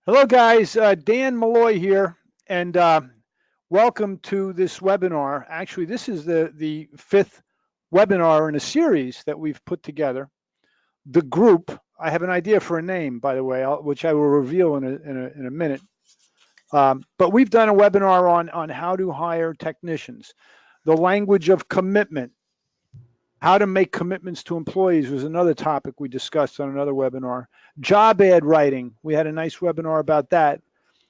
Hello, guys. Dan Malloy here, and welcome to this webinar. Actually, this is the fifth webinar in a series that we've put together. The group. I have an idea for a name, by the way, which I will reveal in a minute. But we've done a webinar on how to hire technicians, the language of commitment, how to make commitments to employees was another topic we discussed on another webinar. Job ad writing. We had a nice webinar about that.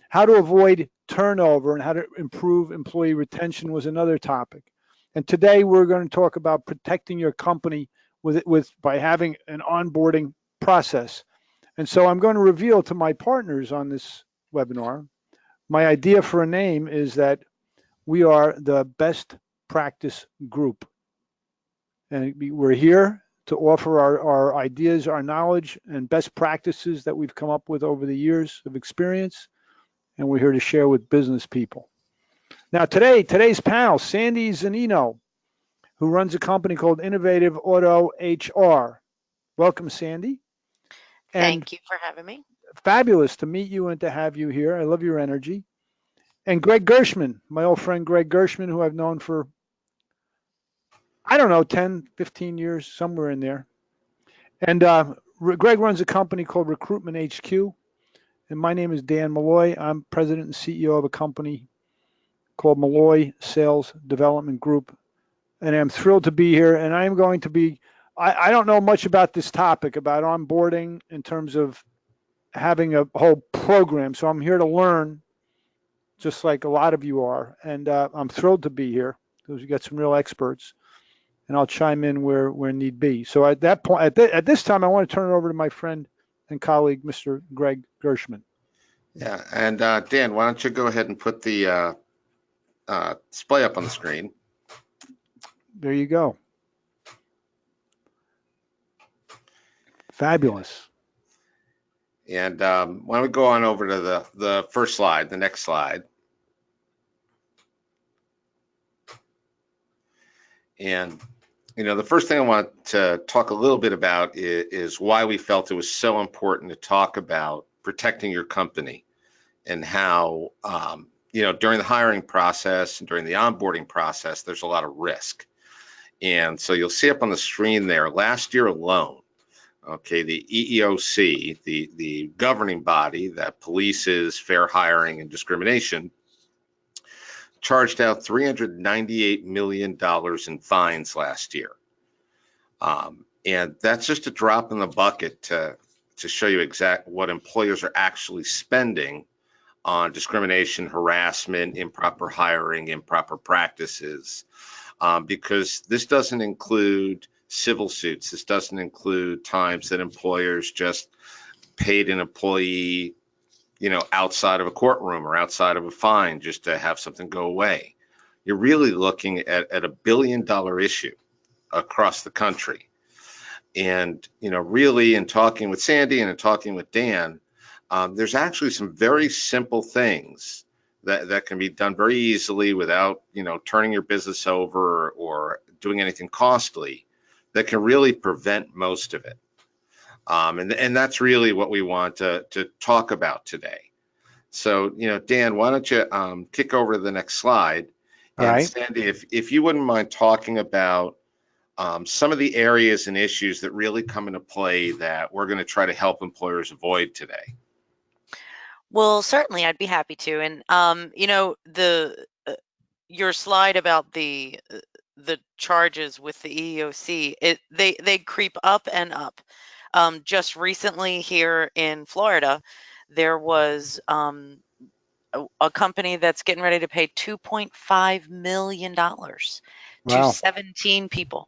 How to avoid turnover and how to improve employee retention was another topic. And today we're going to talk about protecting your company with by having an onboarding process. And so I'm going to reveal to my partners on this webinar, my idea for a name is that we are the best practice group. And we're here to offer our ideas, our knowledge, and best practices that we've come up with over the years of experience, and we're here to share with business people. Now, today's panel, Sandy Zanino, who runs a company called Innovative Auto HR. Welcome, Sandy. And Thank you for having me. fabulous to meet you and to have you here. I love your energy. And Greg Gershman, my old friend Greg Gershman, who I've known for, I don't know, 10, 15 years, somewhere in there. And Greg runs a company called Recruitment HQ. And my name is Dan Malloy. I'm president and CEO of a company called Malloy Sales Development Group. And I'm thrilled to be here. And I am going to be, I don't know much about this topic, about onboarding in terms of having a whole program. So I'm here to learn, just like a lot of you are. And I'm thrilled to be here because we got some real experts. And I'll chime in where need be. So at that point, at this time, I want to turn it over to my friend and colleague, Mr. Greg Gershman. Yeah, and Dan, why don't you go ahead and put the display up on the screen? There you go. Fabulous. And why don't we go on over to the first slide, the next slide. And, the first thing I want to talk a little bit about is why we felt it was so important to talk about protecting your company and how, during the hiring process and during the onboarding process, there's a lot of risk. And so you'll see up on the screen there, last year alone, okay, the EEOC, the governing body that polices fair hiring and discrimination, charged out $398 million in fines last year. And that's just a drop in the bucket to show you exactly what employers are actually spending on discrimination, harassment, improper hiring, improper practices, because this doesn't include civil suits. This doesn't include times that employers just paid an employee, outside of a courtroom or outside of a fine just to have something go away. You're really looking at a $1 billion issue across the country. And, really in talking with Sandy and in talking with Dan, there's actually some very simple things that can be done very easily without, turning your business over or doing anything costly that can really prevent most of it. And that's really what we want to talk about today. So, Dan, why don't you kick over to the next slide? All And right. Sandy, if you wouldn't mind talking about some of the areas and issues that really come into play that we're going to try to help employers avoid today. Well, certainly, I'd be happy to. And your slide about the charges with the EEOC, they creep up and up. Just recently here in Florida, there was a company that's getting ready to pay $2.5 million to Wow. 17 people.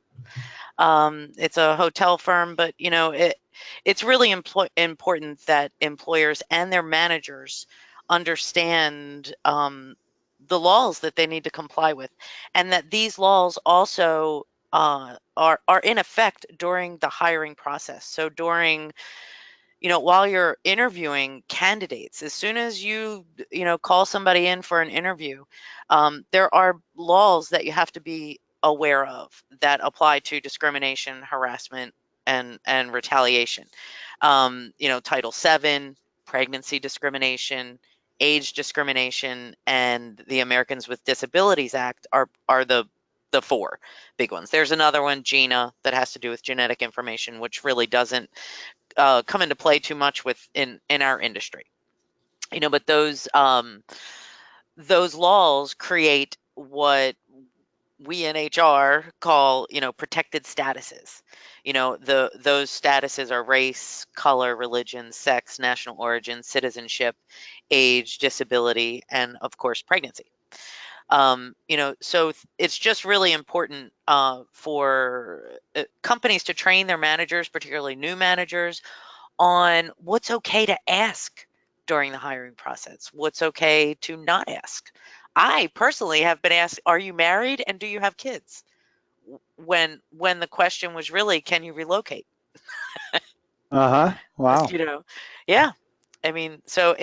It's a hotel firm, but it's really important that employers and their managers understand the laws that they need to comply with, and that these laws also are in effect during the hiring process. So during while you're interviewing candidates, as soon as you call somebody in for an interview, there are laws that you have to be aware of that apply to discrimination, harassment, and retaliation. Title VII, pregnancy discrimination, age discrimination, and the Americans with Disabilities Act are the four big ones. There's another one, GINA, that has to do with genetic information, which really doesn't come into play too much in our industry. But those laws create what we in HR call, protected statuses. Those statuses are race, color, religion, sex, national origin, citizenship, age, disability, and of course pregnancy. So it's just really important for companies to train their managers, particularly new managers, on what's okay to ask during the hiring process, what's okay to not ask. I personally have been asked, "Are you married and do you have kids?" When the question was really, "Can you relocate?" Uh-huh. Wow. You know, yeah. I mean, so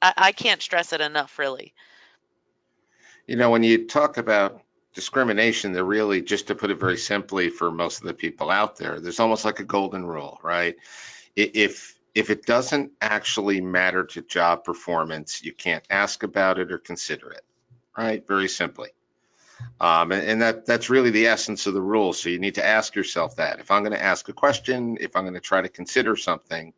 I can't stress it enough, really. When you talk about discrimination, they're really, just to put it very simply for most of the people out there, there's almost like a golden rule, right? If it doesn't actually matter to job performance, you can't ask about it or consider it, right? Very simply. And that's really the essence of the rule. So you need to ask yourself that. If I'm going to ask a question, if I'm going to try to consider something,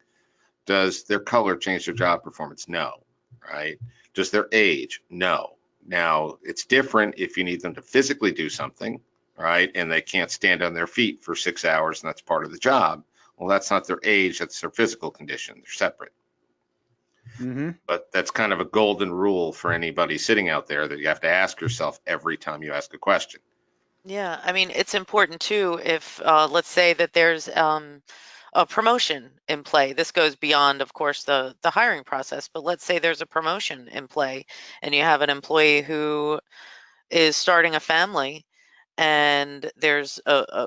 does their color change their job performance? No, right? Does their age? No. Now, it's different if you need them to physically do something, right? And they can't stand on their feet for 6 hours, and that's part of the job. Well, that's not their age, that's their physical condition. They're separate. Mm-hmm. But that's kind of a golden rule for anybody sitting out there that you have to ask yourself every time you ask a question. Yeah, I mean, it's important too if, let's say that there's a promotion in play. This goes beyond, of course, the hiring process, but let's say there's a promotion in play and you have an employee who is starting a family, and there's a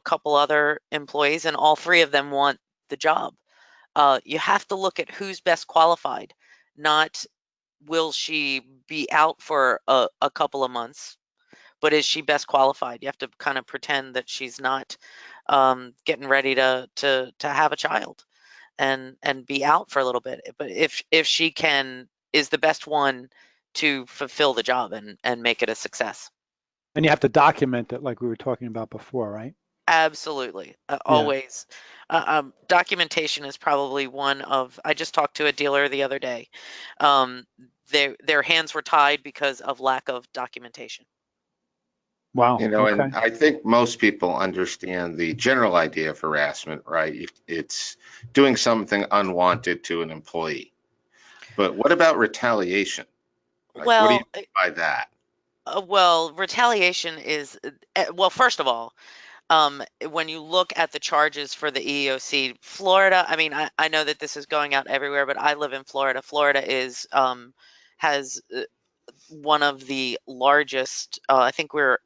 couple other employees, and all three of them want the job. You have to look at who's best qualified, not will she be out for a couple of months, but is she best qualified? You have to kind of pretend that she's not getting ready to have a child and be out for a little bit. But if she is the best one to fulfill the job and make it a success. And you have to document it like we were talking about before, right? Absolutely, Yeah. always. Documentation is probably one of. I just talked to a dealer the other day. Um, their hands were tied because of lack of documentation. Wow. Okay. And I think most people understand the general idea of harassment, right? It's doing something unwanted to an employee. But what about retaliation? Like, what do you Well, mean by that? retaliation is well. First of all, when you look at the charges for the EEOC, Florida, I mean, I know that this is going out everywhere, but I live in Florida. Florida has one of the largest, I think we're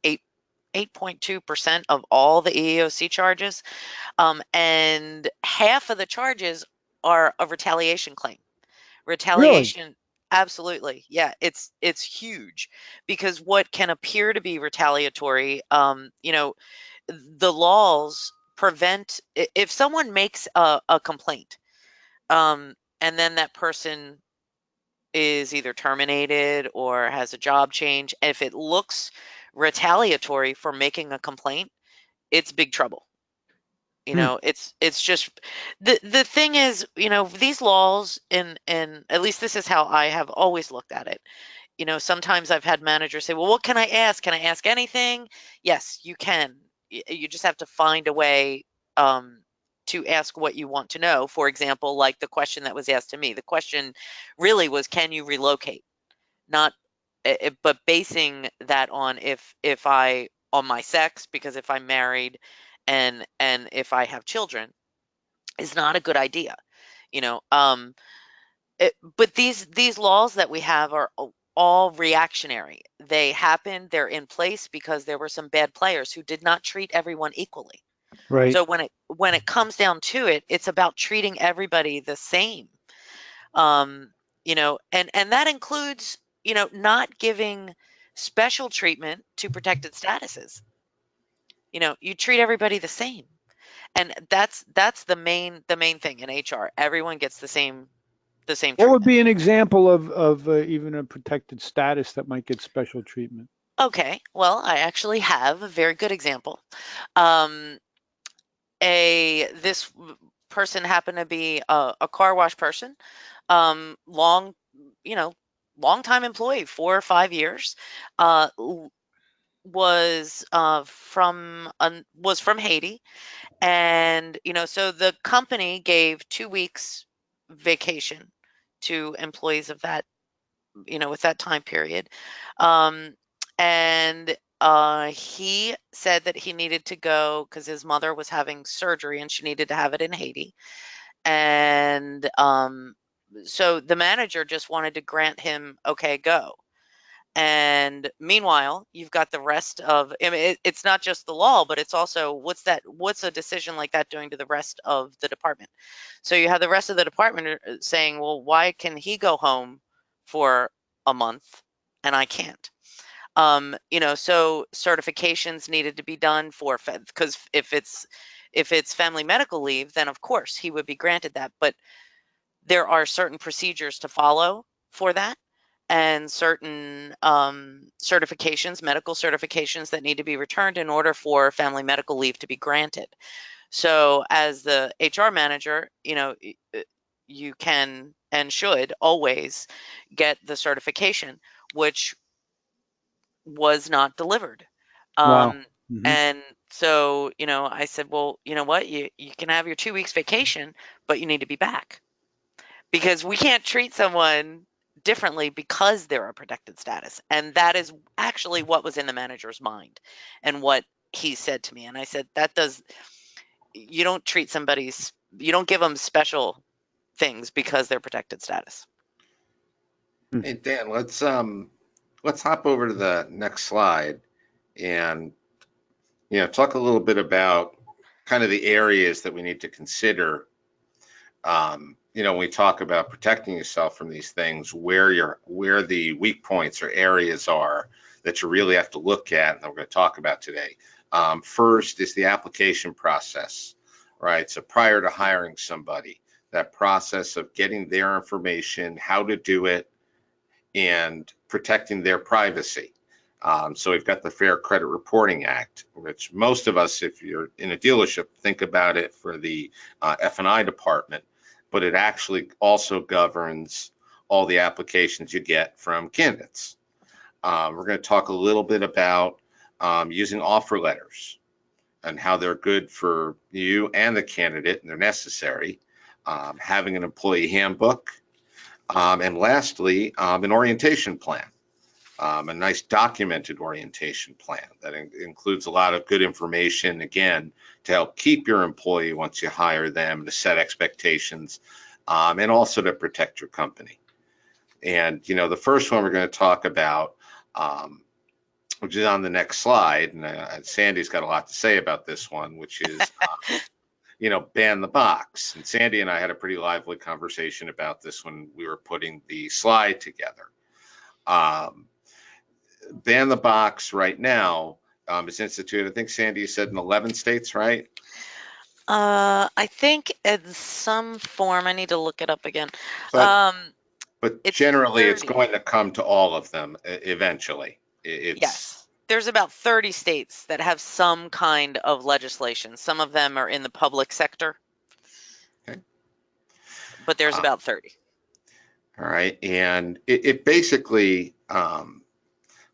8.2% of all the EEOC charges, and half of the charges are a retaliation claim. Really? Retaliation, absolutely. Yeah, it's huge because what can appear to be retaliatory, the laws prevent if someone makes a complaint, and then that person is either terminated or has a job change. If it looks retaliatory for making a complaint, it's big trouble. Hmm. It's just the thing is, these laws, and at least this is how I have always looked at it. Sometimes I've had managers say, "Well, what can I ask? Can I ask anything?" Yes, you can. You just have to find a way um, to ask what you want to know. For example, like the question that was asked to me. The question really was, "Can you relocate?" Not, but basing that on if I on my sex, because if I'm married and if I have children, is not a good idea. You know, um, but these laws that we have are all reactionary. They happen, they're in place because there were some bad players who did not treat everyone equally. Right. So when it comes down to it, it's about treating everybody the same. Um, and that includes, not giving special treatment to protected statuses. You treat everybody the same. And that's the main thing in HR. Everyone gets the same the same What would treatment. be an example of even a protected status that might get special treatment? Okay, well, I actually have a very good example. Um, this person happened to be a car wash person, long, you know, long time employee, 4 or 5 years, uh, l- was from Haiti, and so the company gave 2 weeks vacation to employees of that, with that time period. Um, and he said that he needed to go because his mother was having surgery and she needed to have it in Haiti. And so the manager just wanted to grant him, okay, go. And meanwhile, you've got the rest of, I mean, it's not just the law, but it's also what's a decision like that doing to the rest of the department? So you have the rest of the department saying, well, why can he go home for a month and I can't? So certifications needed to be done for, because if it's family medical leave, then of course he would be granted that. But there are certain procedures to follow for that, and certain certifications, medical certifications that need to be returned in order for family medical leave to be granted. So as the HR manager, you can and should always get the certification, which was not delivered. Wow. Um, Hmm. and so, I said, well, you know what? You can have your 2 weeks vacation, but you need to be back, because we can't treat someone differently because they're a protected status. And that is actually what was in the manager's mind and what he said to me. And I said, you don't you don't give them special things because they're protected status. Hey, Dan, let's hop over to the next slide and talk a little bit about kind of the areas that we need to consider. When we talk about protecting yourself from these things, where the weak points or areas are that you really have to look at, and that we're going to talk about today. First is the application process, right? So prior to hiring somebody, that process of getting their information, how to do it, and protecting their privacy. So we've got the Fair Credit Reporting Act, which most of us, if you're in a dealership, think about it for the F&I department, but it actually also governs all the applications you get from candidates. We're going to talk a little bit about using offer letters and how they're good for you and the candidate, and they're necessary. Having an employee handbook, and lastly, an orientation plan, a nice documented orientation plan that includes a lot of good information, again, to help keep your employee once you hire them, to set expectations, and also to protect your company. And, the first one we're going to talk about, which is on the next slide, and Sandy's got a lot to say about this one, which is ban the box. And Sandy and I had a pretty lively conversation about this when we were putting the slide together. Ban the box right now is instituted, I think Sandy said, in 11 states, right? I think in some form, I need to look it up again. But It's generally, it's 30. going to come to all of them eventually. Yes. There's about 30 states that have some kind of legislation. Some of them are in the public sector, Okay. but there's about 30. All right, and it basically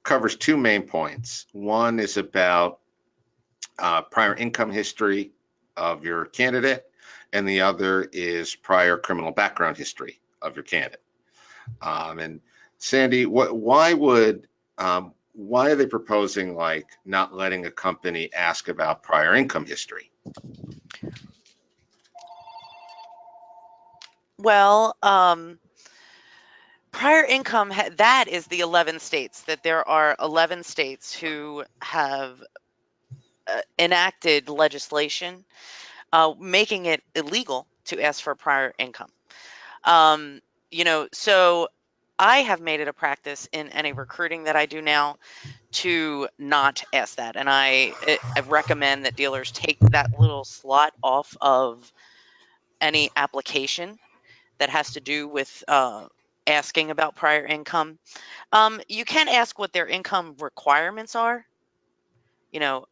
covers two main points. One is about prior income history of your candidate, and the other is prior criminal background history of your candidate. And Sandy, why are they proposing like not letting a company ask about prior income history? Well, prior income, that is the 11 states, that there are 11 states who have enacted legislation making it illegal to ask for prior income. So I have made it a practice in any recruiting that I do now to not ask that. And I recommend that dealers take that little slot off of any application that has to do with asking about prior income. You can ask what their income requirements are. For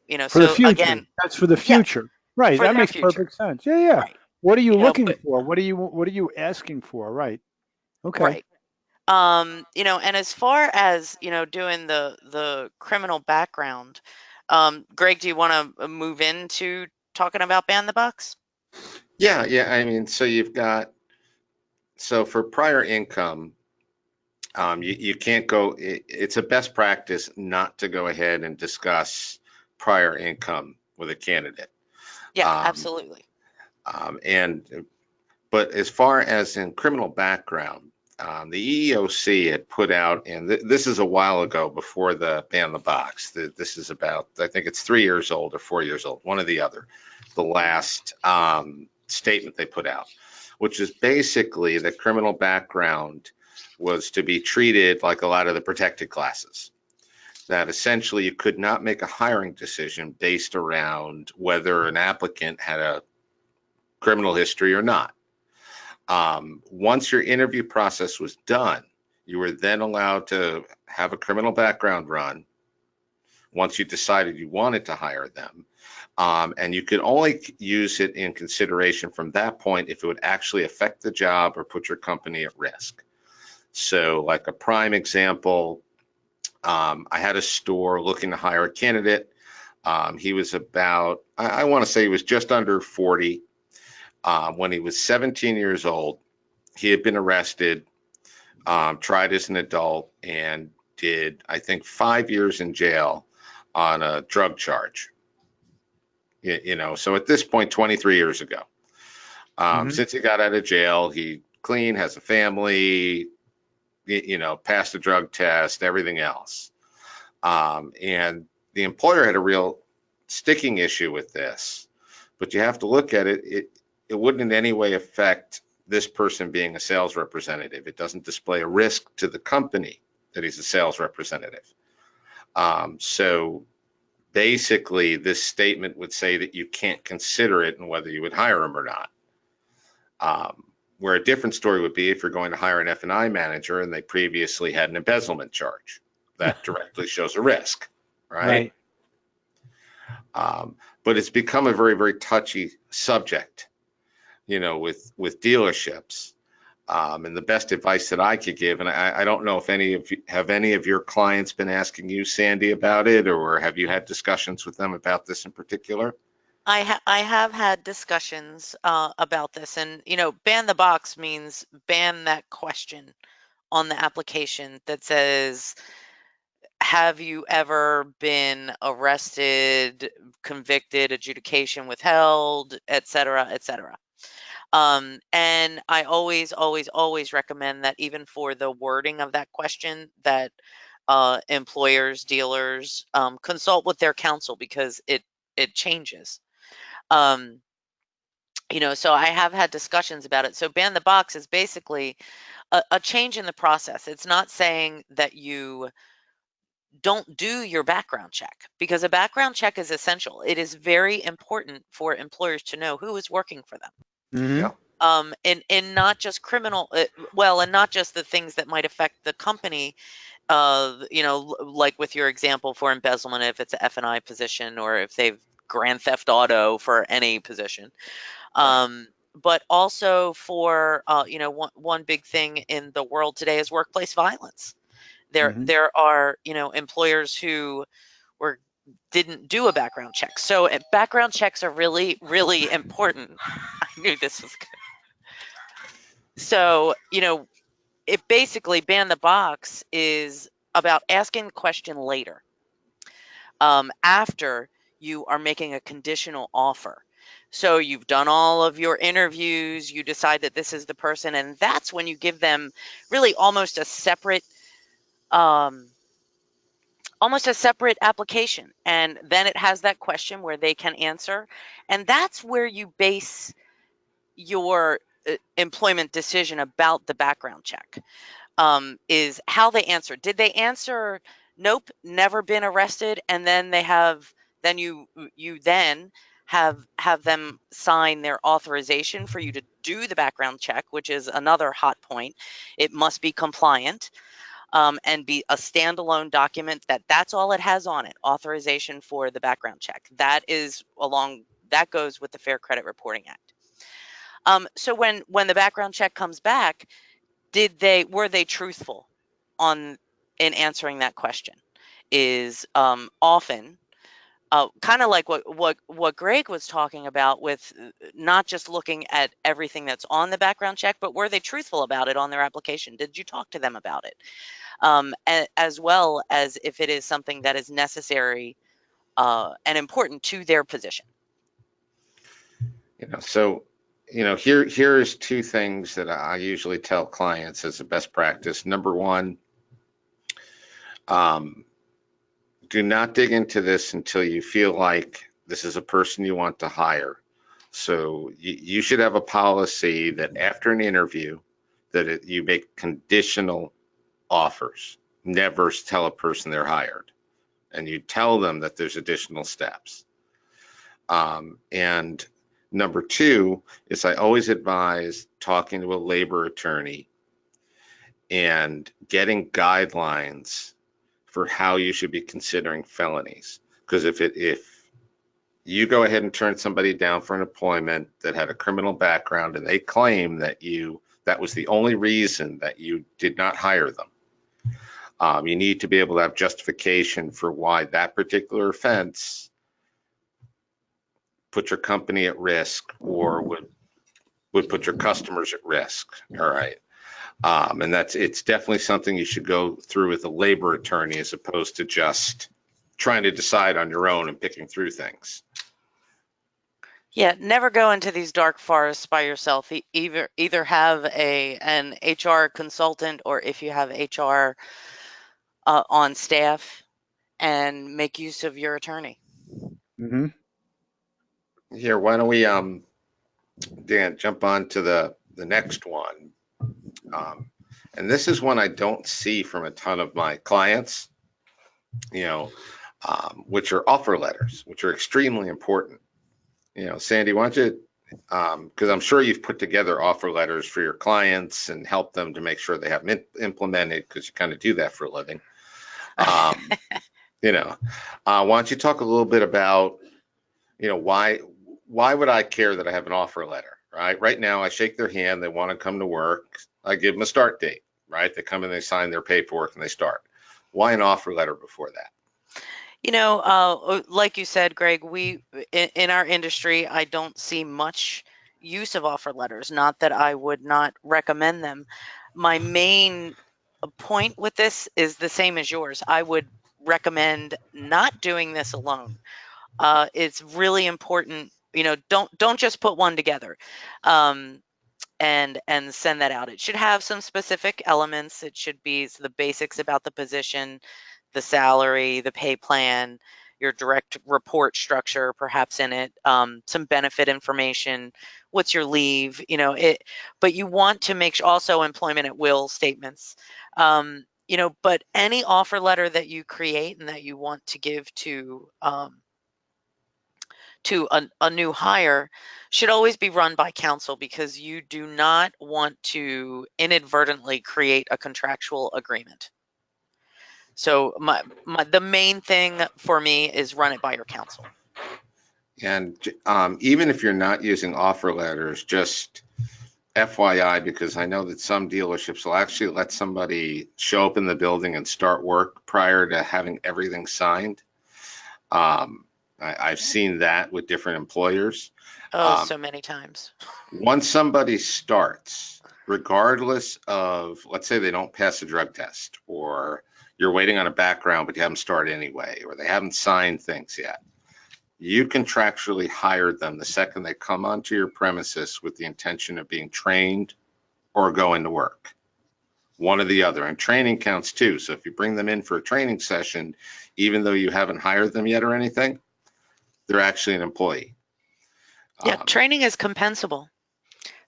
the So future. again, That's for the yeah, future. Right. for That their makes future, perfect sense. Yeah, yeah. right? What are you looking But for? What are you asking for? Right. Okay. right. And as far as, doing the criminal background, Greg, do you want to move into talking about ban the bucks? Yeah, yeah. I mean, so for prior income, you can't go, it's a best practice not to go ahead and discuss prior income with a candidate. Yeah, Um, absolutely. and But as far as in criminal background, the EEOC had put out, and this is a while ago before the ban the box. This is about, I think it's 3 years old or 4 years old, one or the other. The last statement they put out, which is basically that criminal background was to be treated like a lot of the protected classes. That essentially you could not make a hiring decision based around whether an applicant had a criminal history or not. Once your interview process was done, you were then allowed to have a criminal background run once you decided you wanted to hire them. And you could only use it in consideration from that point if it would actually affect the job or put your company at risk. So, like a prime example, I had a store looking to hire a candidate. He was about, I want to say he was just under 40. When he was 17 years old, he had been arrested, tried as an adult, and did, I think, 5 years in jail on a drug charge. So at this point, 23 years ago, Hmm. since he got out of jail, he clean, has a family, passed the drug test, everything else. And the employer had a real sticking issue with this, but you have to look at it. It wouldn't in any way affect this person being a sales representative. It doesn't display a risk to the company that he's a sales representative. So basically, this statement would say that you can't consider it and whether you would hire him or not. Where a different story would be if you're going to hire an F&I manager and they previously had an embezzlement charge. That directly shows a risk, right? Right. But it's become a very, very touchy subject, with dealerships. And the best advice that I could give, and I don't know if any of your clients been asking you, Sandy, about it, or have you had discussions with them about this in particular? I have had discussions about this, and ban the box means ban that question on the application that says, have you ever been arrested, convicted, adjudication withheld, et cetera, et cetera. And I always, always, always recommend that even for the wording of that question, that employers, dealers consult with their counsel because it changes. Um, so I have had discussions about it. So ban the box is basically a change in the process. It's not saying that you don't do your background check, because a background check is essential. It is very important for employers to know who is working for them. Hmm. Yeah. And not just criminal, and not just the things that might affect the company, like with your example for embezzlement, if it's an F&I position, or if they've grand theft auto for any position. Right. Um, but also for, one big thing in the world today is workplace violence. There Hmm. there are, employers who were didn't do a background check. So background checks are really, really important. I knew this was good. So, if basically ban the box is about asking the question later, after you are making a conditional offer. So you've done all of your interviews, you decide that this is the person, and that's when you give them really um, almost a separate application. And then it has that question where they can answer. And that's where you base your employment decision about the background check, is how they answer. Did they answer, nope, never been arrested? And then then you then have them sign their authorization for you to do the background check, which is another hot point. It must be compliant, and be a standalone document that's all it has on it, authorization for the background check. That goes with the Fair Credit Reporting Act. So when the background check comes back, were they truthful in answering that question? Is often kind of like what Greg was talking about, with not just looking at everything that's on the background check, but were they truthful about it on their application? Did you talk to them about it? As well as if it is something that is necessary and important to their position. So, here's two things that I usually tell clients as a best practice. Number one, do not dig into this until you feel like this is a person you want to hire. So you should have a policy that after an interview that you make conditional offers. Never tell a person they're hired, and you tell them that there's additional steps. And number two is, I always advise talking to a labor attorney and getting guidelines for how you should be considering felonies. Because if you go ahead and turn somebody down for an employment that had a criminal background and they claim that that was the only reason that you did not hire them, you need to be able to have justification for why that particular offense put your company at risk or would put your customers at risk. All right. And it's definitely something you should go through with a labor attorney, as opposed to just trying to decide on your own and picking through things. Yeah, never go into these dark forests by yourself. Either have an HR consultant, or if you have HR on staff, and make use of your attorney. Mm-hmm. Here, why don't we, Dan, jump on to the next one. And this is one I don't see from a ton of my clients, which are offer letters, which are extremely important. Sandy, why don't you, because I'm sure you've put together offer letters for your clients and helped them to make sure they have them implemented, because you kind of do that for a living. Why don't you talk a little bit about, why would I care that I have an offer letter, right? Right now, I shake their hand, they want to come to work, I give them a start date, right? They come in, they sign their paperwork, and they start. Why an offer letter before that? Like you said, Greg, in our industry, I don't see much use of offer letters. Not that I would not recommend them. My main point with this is the same as yours. I would recommend not doing this alone. It's really important. Don't just put one together and send that out. It should have some specific elements. It should be the basics about the position, the salary, the pay plan, your direct report structure, perhaps in it, some benefit information, what's your leave, but you want to make sure also employment at will statements. But any offer letter that you create and that you want to give to a new hire should always be run by counsel, because you do not want to inadvertently create a contractual agreement. So the main thing for me is run it by your counsel. And even if you're not using offer letters, just FYI, because I know that some dealerships will actually let somebody show up in the building and start work prior to having everything signed. I've seen that with different employers. So many times. Once somebody starts, regardless of, let's say they don't pass a drug test, or you're waiting on a background but you haven't started anyway, or they haven't signed things yet, you contractually hired them the second they come onto your premises with the intention of being trained or going to work. One or the other. And training counts too. So if you bring them in for a training session, even though you haven't hired them yet or anything, they're actually an employee. Yeah, training is compensable.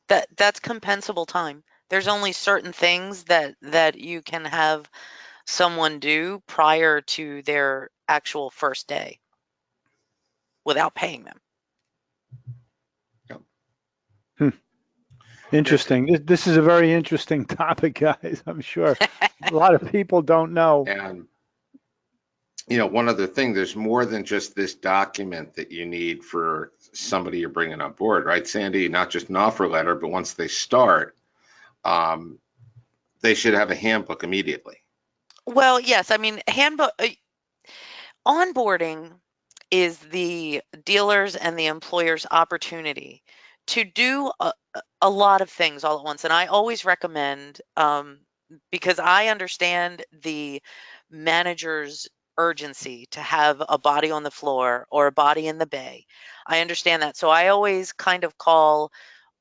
That's compensable time. There's only certain things that you can have someone do prior to their actual first day without paying them. Hmm. Interesting. This is a very interesting topic, guys. I'm sure a lot of people don't know. And one other thing, there's more than just this document that you need for somebody you're bringing on board, right, Sandy? Not just an offer letter, but once they start, um, they should have a handbook immediately. Well, yes, I mean, handbook onboarding is the dealers and the employer's opportunity to do a lot of things all at once. And I always recommend, because I understand the manager's urgency to have a body on the floor or a body in the bay. I understand that. So I always kind of call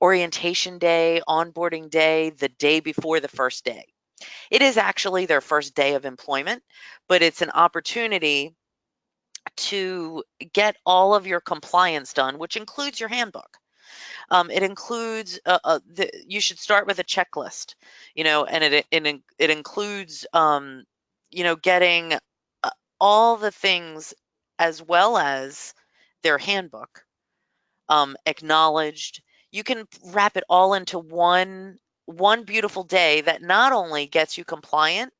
orientation day, onboarding day, the day before the first day. It is actually their first day of employment, but it's an opportunity to get all of your compliance done, which includes your handbook. It includes you should start with a checklist, and it includes getting all the things as well as their handbook acknowledged. You can wrap it all into one beautiful day that not only gets you compliant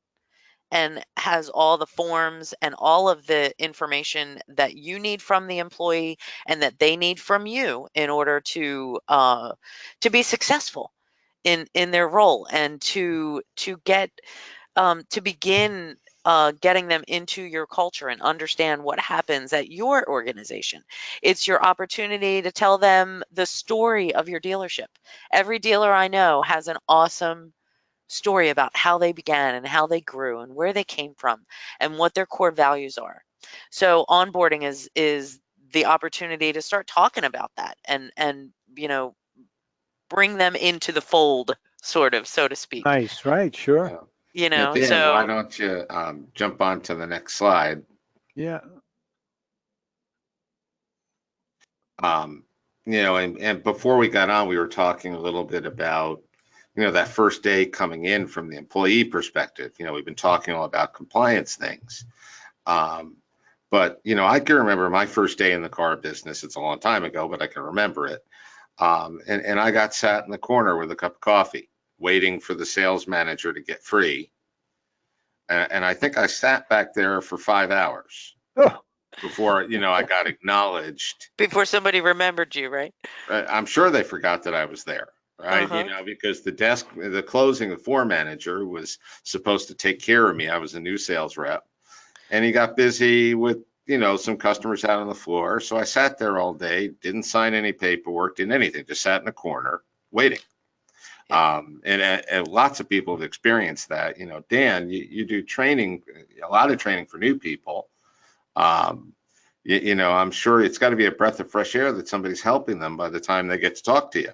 and has all the forms and all of the information that you need from the employee and that they need from you in order to be successful in their role and to get to begin getting them into your culture and understand what happens at your organization. It's your opportunity to tell them the story of your dealership. Every dealer I know has an awesome story about how they began and how they grew and where they came from and what their core values are. So onboarding is the opportunity to start talking about that and bring them into the fold, sort of, so to speak. Nice, right? Sure. Yeah. Dan, why So don't you jump on to the next slide? Yeah. Um, and before we got on, we were talking a little bit about, that first day coming in from the employee perspective. We've been talking all about compliance things. But, I can remember my first day in the car business. It's a long time ago, but I can remember it. And I got sat in the corner with a cup of coffee, waiting for the sales manager to get free. And I think I sat back there for 5 hours Oh, before, I got acknowledged. before somebody remembered you, right? I'm sure they forgot that I was there, right? Uh-huh. Because the closing, the floor manager was supposed to take care of me. I was a new sales rep, and he got busy with, some customers out on the floor. So I sat there all day, didn't sign any paperwork, didn't anything, just sat in a corner waiting. And lots of people have experienced that. Dan, you do training, a lot of training for new people. I'm sure it's got to be a breath of fresh air that somebody's helping them by the time they get to talk to you.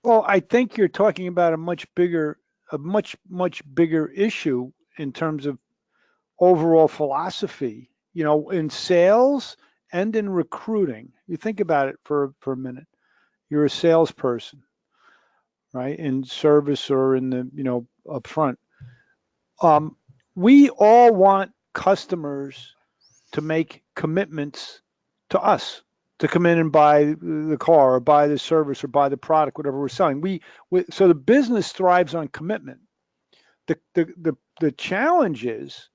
well, I think you're talking about a much bigger issue in terms of overall philosophy, in sales and in recruiting. You think about it for a minute. You're a salesperson, right? In service or in the, up front. We all want customers to make commitments to us to come in and buy the car or buy the service or buy the product, whatever we're selling. So the business thrives on commitment. The challenge is,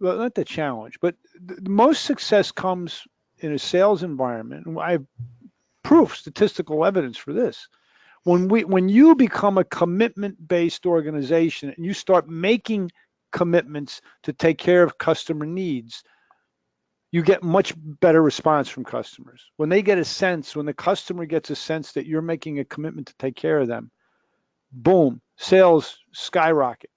well, not the challenge, but the most success comes in a sales environment. And I have proof, statistical evidence for this. When you become a commitment-based organization and you start making commitments to take care of customer needs, you get much better response from customers. When the customer gets a sense that you're making a commitment to take care of them, boom, sales skyrocket.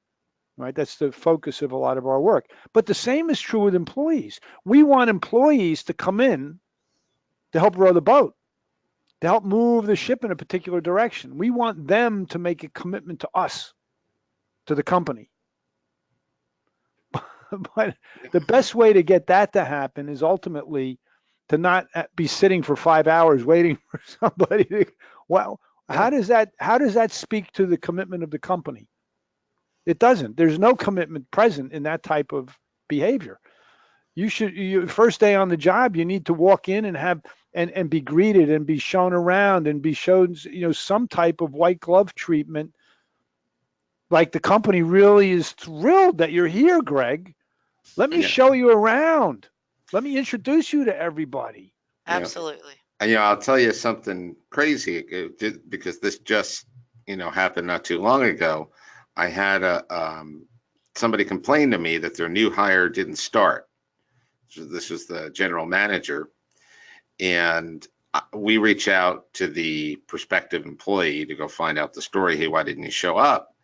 Right? That's the focus of a lot of our work. But the same is true with employees. We want employees to come in to help row the boat, to help move the ship in a particular direction. We want them to make a commitment to us, to the company. But the best way to get that to happen is ultimately to not be sitting for 5 hours waiting for somebody to, well, how does that speak to the commitment of the company? It doesn't. There's no commitment present in that type of behavior. First day on the job, you need to walk in and have and be greeted and be shown around and be shown, some type of white glove treatment. Like the company really is thrilled that you're here, Greg. Let me Yeah. show you around. Let me introduce you to everybody. Yeah. Absolutely. And I'll tell you something crazy because this just happened not too long ago. I had somebody complain to me that their new hire didn't start. So this was the general manager, and we reach out to the prospective employee to go find out the story. Hey, why didn't he show up?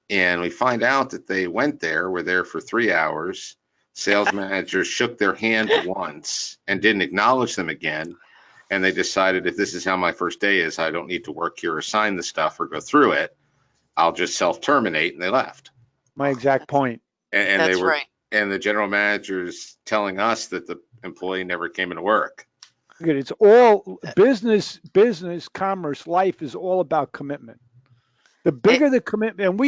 And we find out that they were there for 3 hours. Sales manager shook their hand once and didn't acknowledge them again. And they decided, if this is how my first day is, I don't need to work here or sign the stuff or go through it. I'll just self-terminate, and they left. My exact point. And That's right. and the general manager's telling us that the employee never came into work. Look, it's all business, commerce, life is all about commitment. The bigger the commitment, and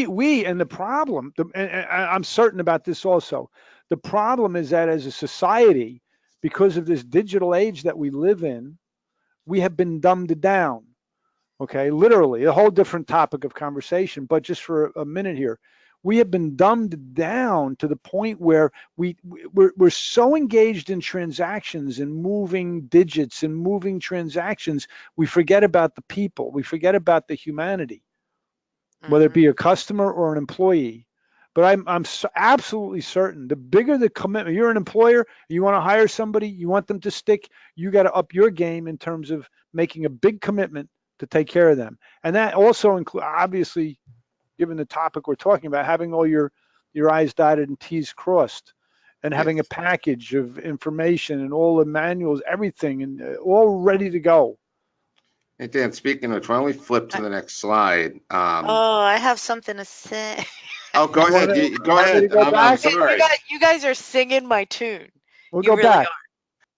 and the problem, and I'm certain about this also, the problem is that as a society, because of this digital age that we live in, we have been dumbed down. Okay, literally, a whole different topic of conversation, but just for a minute here, we have been dumbed down to the point where we're so engaged in transactions and moving digits and moving transactions, we forget about the people, we forget about the humanity, whether it be a customer or an employee. But I'm absolutely certain the bigger the commitment, you're an employer, you want to hire somebody, you want them to stick, you got to up your game in terms of making a big commitment to take care of them. And that also includes, obviously, given the topic we're talking about, having all your I's dotted and T's crossed, and having a package of information and all the manuals, everything, and all ready to go. Hey, Dan, speaking of which, why don't we flip to the next slide? I have something to say. Oh, go ahead. Go ahead. I'm sorry. You guys are singing my tune. We'll You go really back are.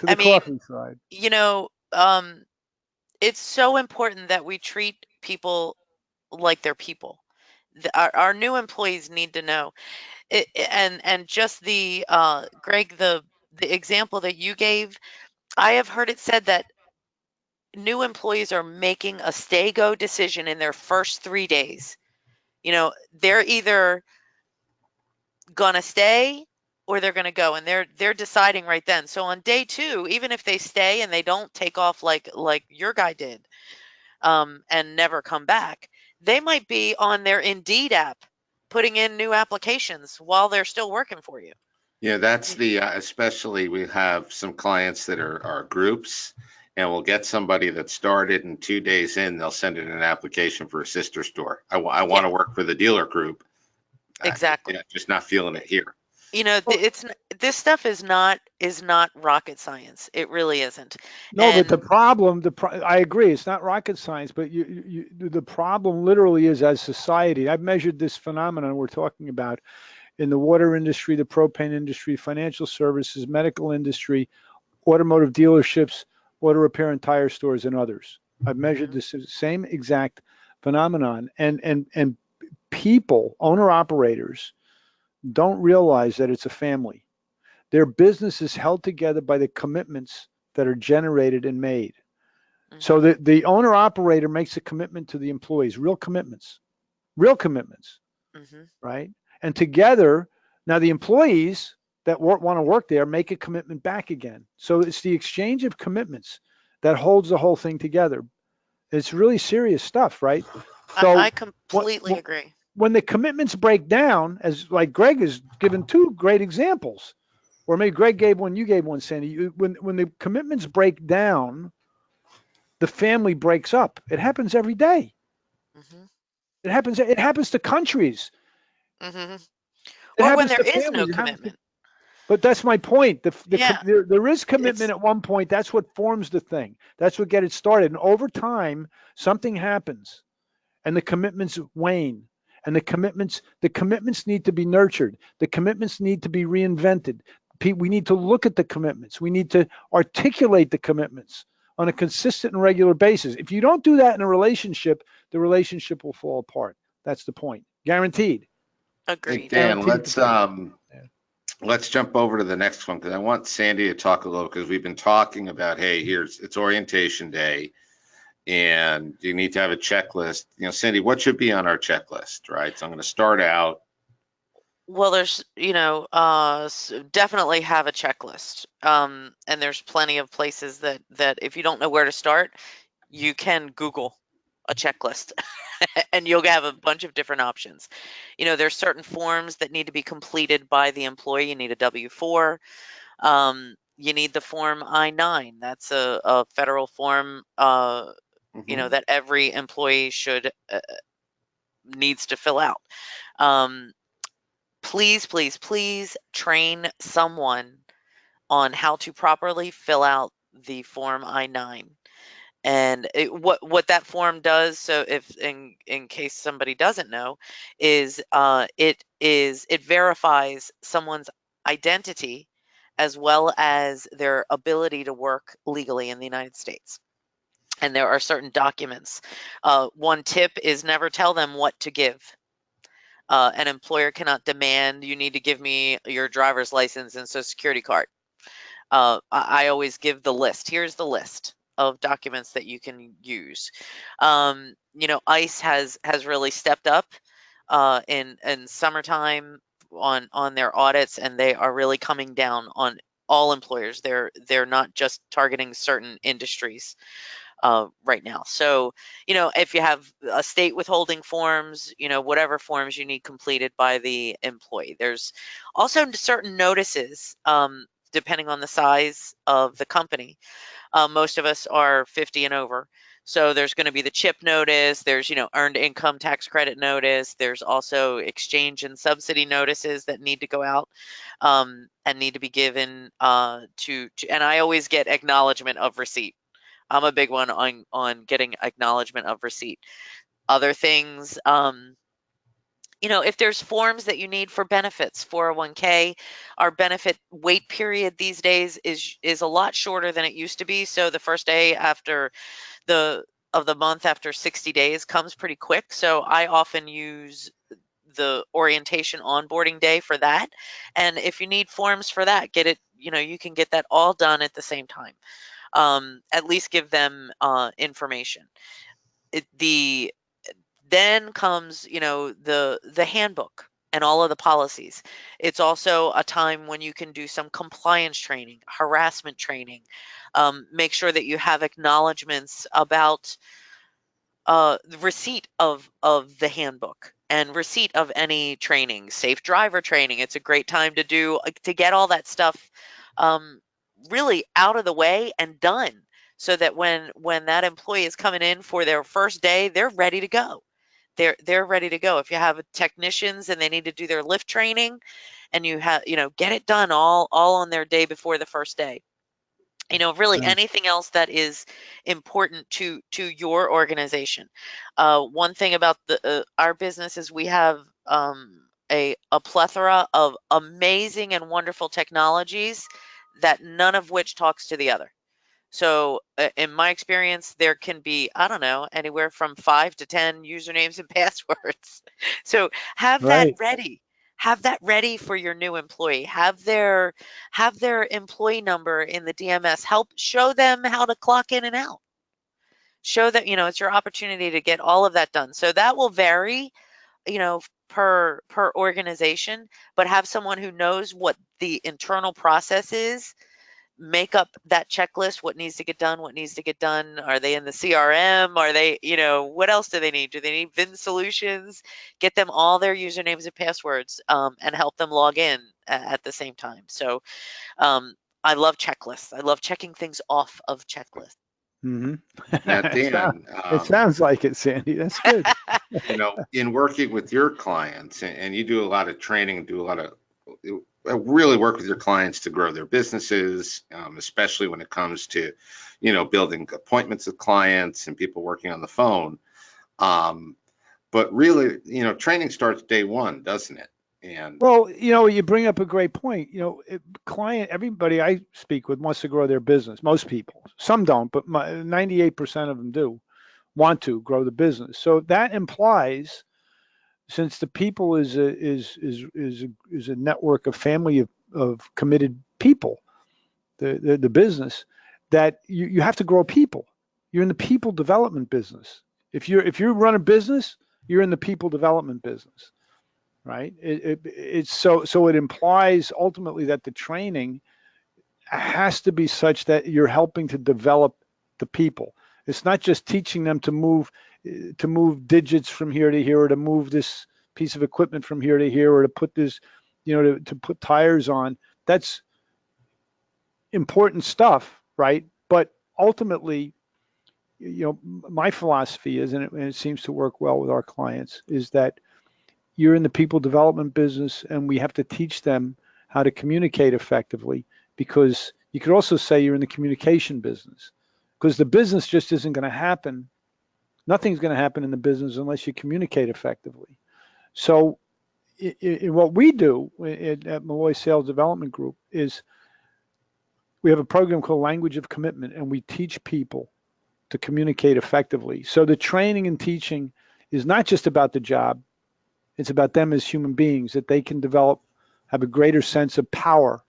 to the coffee side. It's so important that we treat people like they're people. Our new employees need to know. And just Greg, the example that you gave, I have heard it said that new employees are making a stay-go decision in their first 3 days. They're either gonna stay or they're gonna go, and they're deciding right then. So on day 2, even if they stay and they don't take off like your guy did, and never come back, they might be on their Indeed app putting in new applications while they're still working for you. Yeah, that's especially we have some clients that are groups, and we'll get somebody that started, and 2 days in, they'll send in an application for a sister store. I want to work for the dealer group. Exactly. Just not feeling it here. This stuff is not rocket science. It really isn't. No, but the problem, I agree, it's not rocket science, but the problem literally is, as society, I've measured this phenomenon we're talking about in the water industry, the propane industry, financial services, medical industry, automotive dealerships, auto repair and tire stores, and others. I've measured this same exact phenomenon, and people, owner operators, don't realize that it's a family. Their business is held together by the commitments that are generated and made. So the owner operator makes a commitment to the employees, real commitments, right? And together, now the employees that want to work there make a commitment back again. So it's the exchange of commitments that holds the whole thing together. It's really serious stuff, right? So I completely agree. When the commitments break down, as like Greg has given 2 great examples, or maybe Greg gave one, you gave one, Sandy. When the commitments break down, the family breaks up. It happens every day. It happens to countries. Or when there is no commitment. But that's my point. There is commitment at one point. That's what forms the thing. That's what gets it started. And over time, something happens, and the commitments wane. And the commitments need to be nurtured. The commitments need to be reinvented. We need to look at the commitments. We need to articulate the commitments on a consistent and regular basis. If you don't do that in a relationship, the relationship will fall apart. That's the point. Guaranteed. Agreed. Hey, Dan, let's jump over to the next one because I want Sandy to talk a little because we've been talking about, hey, it's orientation day and you need to have a checklist. Sandy, what should be on our checklist, right? So I'm going to start out. Well, there's, definitely have a checklist. And there's plenty of places that if you don't know where to start, you can Google a checklist and you'll have a bunch of different options. There's certain forms that need to be completed by the employee. You need a W-4. You need the form I-9. That's a federal form, that every employee needs to fill out. Please, please, please train someone on how to properly fill out the form I-9. And what that form does, so if in case somebody doesn't know, is it verifies someone's identity as well as their ability to work legally in the United States. And there are certain documents. One tip is never tell them what to give. An employer cannot demand you need to give me your driver's license and social security card. I always give the list. Here's the list of documents that you can use. ICE has really stepped up in summertime on their audits, and they are really coming down on all employers. They're not just targeting certain industries right now. So, if you have a state withholding forms, whatever forms you need completed by the employee. There's also certain notices, depending on the size of the company. Most of us are 50 and over. So there's going to be the CHIP notice, there's, earned income tax credit notice, there's also exchange and subsidy notices that need to go out and need to be given and I always get acknowledgement of receipt. I'm a big one on getting acknowledgement of receipt. Other things, if there's forms that you need for benefits, 401k, our benefit wait period these days is a lot shorter than it used to be. So the first day after the month after 60 days comes pretty quick. So I often use the orientation onboarding day for that. And if you need forms for that, get it, you can get that all done at the same time. At least give them information. Then comes, the handbook and all of the policies. It's also a time when you can do some compliance training, harassment training. Make sure that you have acknowledgments about the receipt of the handbook and receipt of any training, safe driver training. It's a great time to get all that stuff really out of the way and done, so that when that employee is coming in for their first day, they're ready to go. They're ready to go. If you have technicians and they need to do their lift training, and you have, get it done all on their day before the first day. Really anything else that is important to your organization. One thing about our business is we have a plethora of amazing and wonderful technologies that none of which talks to the other. So in my experience, there can be, I don't know, anywhere from 5 to 10 usernames and passwords. So have that Right. ready. Have that ready for your new employee. Have their employee number in the DMS. Help show them how to clock in and out. Show that, it's your opportunity to get all of that done. So that will vary, per organization, but have someone who knows what the internal process is. Make up that checklist, what needs to get done, what needs to get done. Are they in the CRM? Are they, what else do they need? Do they need VIN solutions? Get them all their usernames and passwords, and help them log in at the same time. So I love checklists. I love checking things off of checklists. Mm-hmm. Now, it, Dan, sounds like it, Sandy. That's good. in working with your clients, and you do a lot of training and do a lot of really work with your clients to grow their businesses, especially when it comes to, building appointments with clients and people working on the phone. But really, training starts day one, doesn't it? And Well, you bring up a great point. Everybody I speak with wants to grow their business. Most people, some don't, but 98% of them do want to grow the business. So that implies, since the people is a network of family of of committed people, the business, that you have to grow people. You're in the people development business. If you run a business, you're in the people development business, right? It's so it implies ultimately that the training has to be such that you're helping to develop the people. It's not just teaching them to move digits from here to here, or to move this piece of equipment from here to here, or to put this, to put tires on. That's important stuff, right? But ultimately, my philosophy is, and it seems to work well with our clients, is that you're in the people development business, and we have to teach them how to communicate effectively, because you could also say you're in the communication business, because the business just isn't going to happen. Nothing's going to happen in the business unless you communicate effectively. So what we do at Malloy Sales Development Group is we have a program called Language of Commitment, and we teach people to communicate effectively. So the training and teaching is not just about the job. It's about them as human beings, that they can have a greater sense of power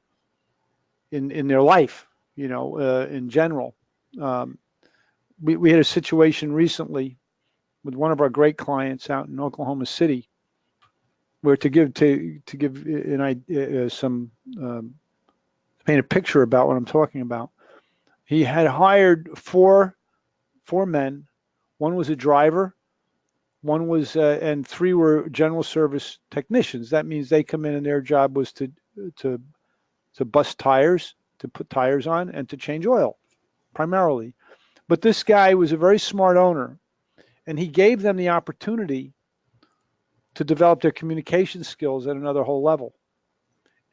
in their life, in general. We had a situation recently with one of our great clients out in Oklahoma City, where to give an idea, paint a picture about what I'm talking about. He had hired four men. One was a driver, one was, and three were general service technicians. That means they come in and their job was to bust tires, to put tires on, and to change oil, primarily. But this guy was a very smart owner, and he gave them the opportunity to develop their communication skills at another whole level.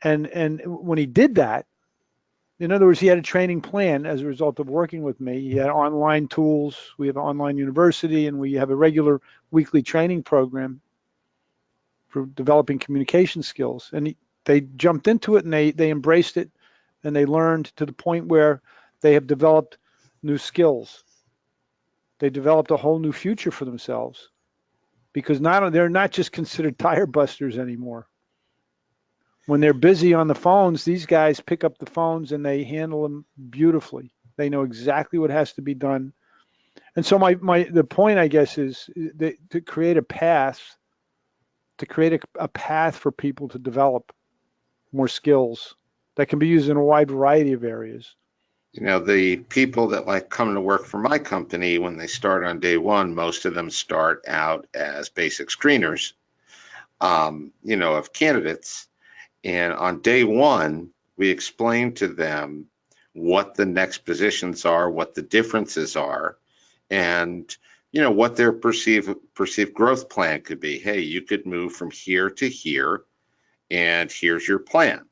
And when he did that, in other words, he had a training plan as a result of working with me. He had online tools. We have an online university, and we have a regular weekly training program for developing communication skills. And they jumped into it, and they embraced it, and they learned to the point where they have developed new skills. They developed a whole new future for themselves, because they're not just considered tire busters anymore. When they're busy on the phones, these guys pick up the phones and they handle them beautifully. They know exactly what has to be done. And so the point, I guess, is to create a path, a path for people to develop more skills that can be used in a wide variety of areas. The people that like come to work for my company, when they start on day one, most of them start out as basic screeners, of candidates. And on day one, we explain to them what the next positions are, what the differences are, and what their perceived growth plan could be. Hey, you could move from here to here, and here's your plan,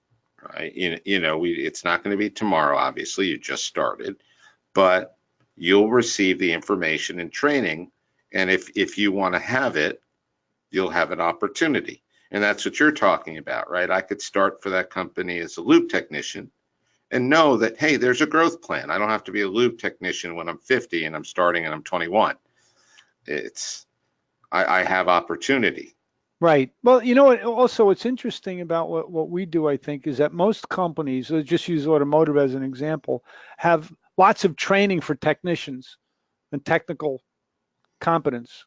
right? It's not going to be tomorrow, obviously, you just started, but you'll receive the information and training, and if you want to have it, you'll have an opportunity. And that's what you're talking about, right? I could start for that company as a lube technician and know that, hey, there's a growth plan. I don't have to be a lube technician when I'm 50 and I'm starting and I'm 21. I have opportunity. Right. Well, also what's interesting about what we do, I think, is that most companies, let's just use automotive as an example, have lots of training for technicians and technical competence.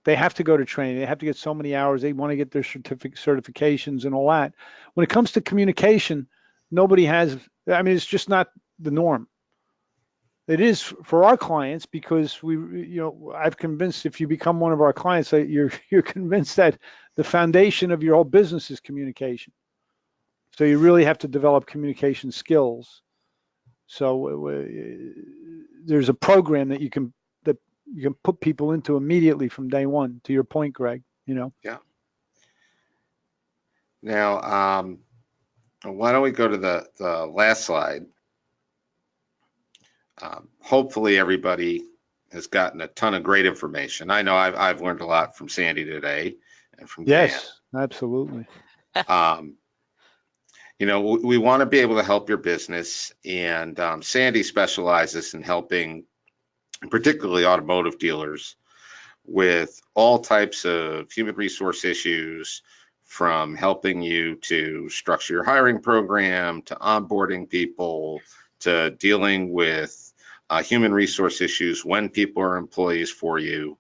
They have to go to training. They have to get so many hours. They want to get their certifications and all that. When it comes to communication, nobody has. It's just not the norm. It is for our clients, because I've convinced, if you become one of our clients, that you're convinced that the foundation of your whole business is communication. So you really have to develop communication skills. So there's a program that you can put people into immediately from day one, to your point, Greg, Yeah. Now, why don't we go to the last slide? Hopefully everybody has gotten a ton of great information. I know I've learned a lot from Sandy today and from Dan. Yes, absolutely. We want to be able to help your business, and Sandy specializes in helping particularly automotive dealers with all types of human resource issues, from helping you to structure your hiring program, to onboarding people, to dealing with human resource issues when people are employees for you.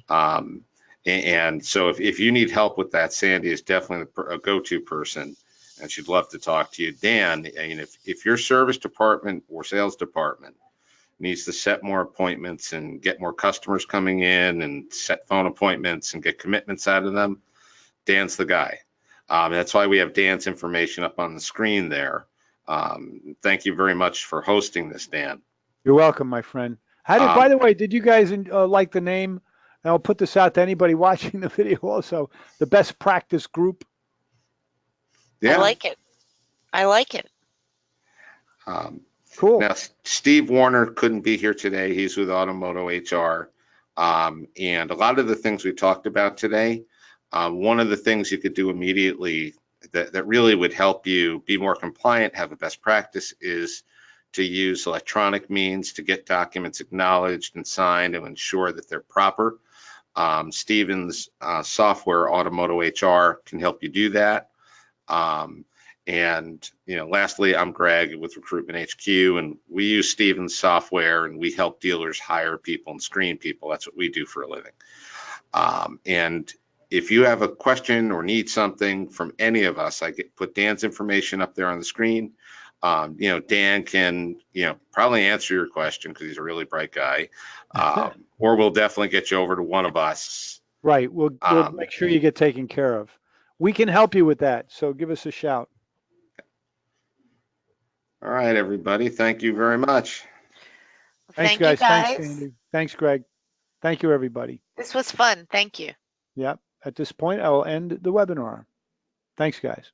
And so if you need help with that, Sandy is definitely a go-to person, and she'd love to talk to you. Dan, and if your service department or sales department needs to set more appointments and get more customers coming in and set phone appointments and get commitments out of them, Dan's the guy. That's why we have Dan's information up on the screen there. Thank you very much for hosting this, Dan. You're welcome, my friend. By the way, did you guys like the name? And I'll put this out to anybody watching the video also, the best practice group. Yeah. I like it. I like it. Cool. Now, Steve Warner couldn't be here today. He's with Automoto HR. And a lot of the things we talked about today, one of the things you could do immediately that really would help you be more compliant, have a best practice, is to use electronic means to get documents acknowledged and signed and ensure that they're proper. Steven's software, Automoto HR, can help you do that. And lastly, I'm Greg with Recruitment HQ, and we use Steven's software, and we help dealers hire people and screen people. That's what we do for a living. And if you have a question or need something from any of us, put Dan's information up there on the screen. Dan can, probably answer your question because he's a really bright guy, or we'll definitely get you over to one of us. Right. We'll make sure you get taken care of. We can help you with that. So give us a shout. All right, everybody. Thank you very much. Thanks, Thank guys. you, guys. Thanks, Sandy. Thanks, Greg. Thank you, everybody. This was fun. Thank you. Yeah. At this point, I will end the webinar. Thanks, guys.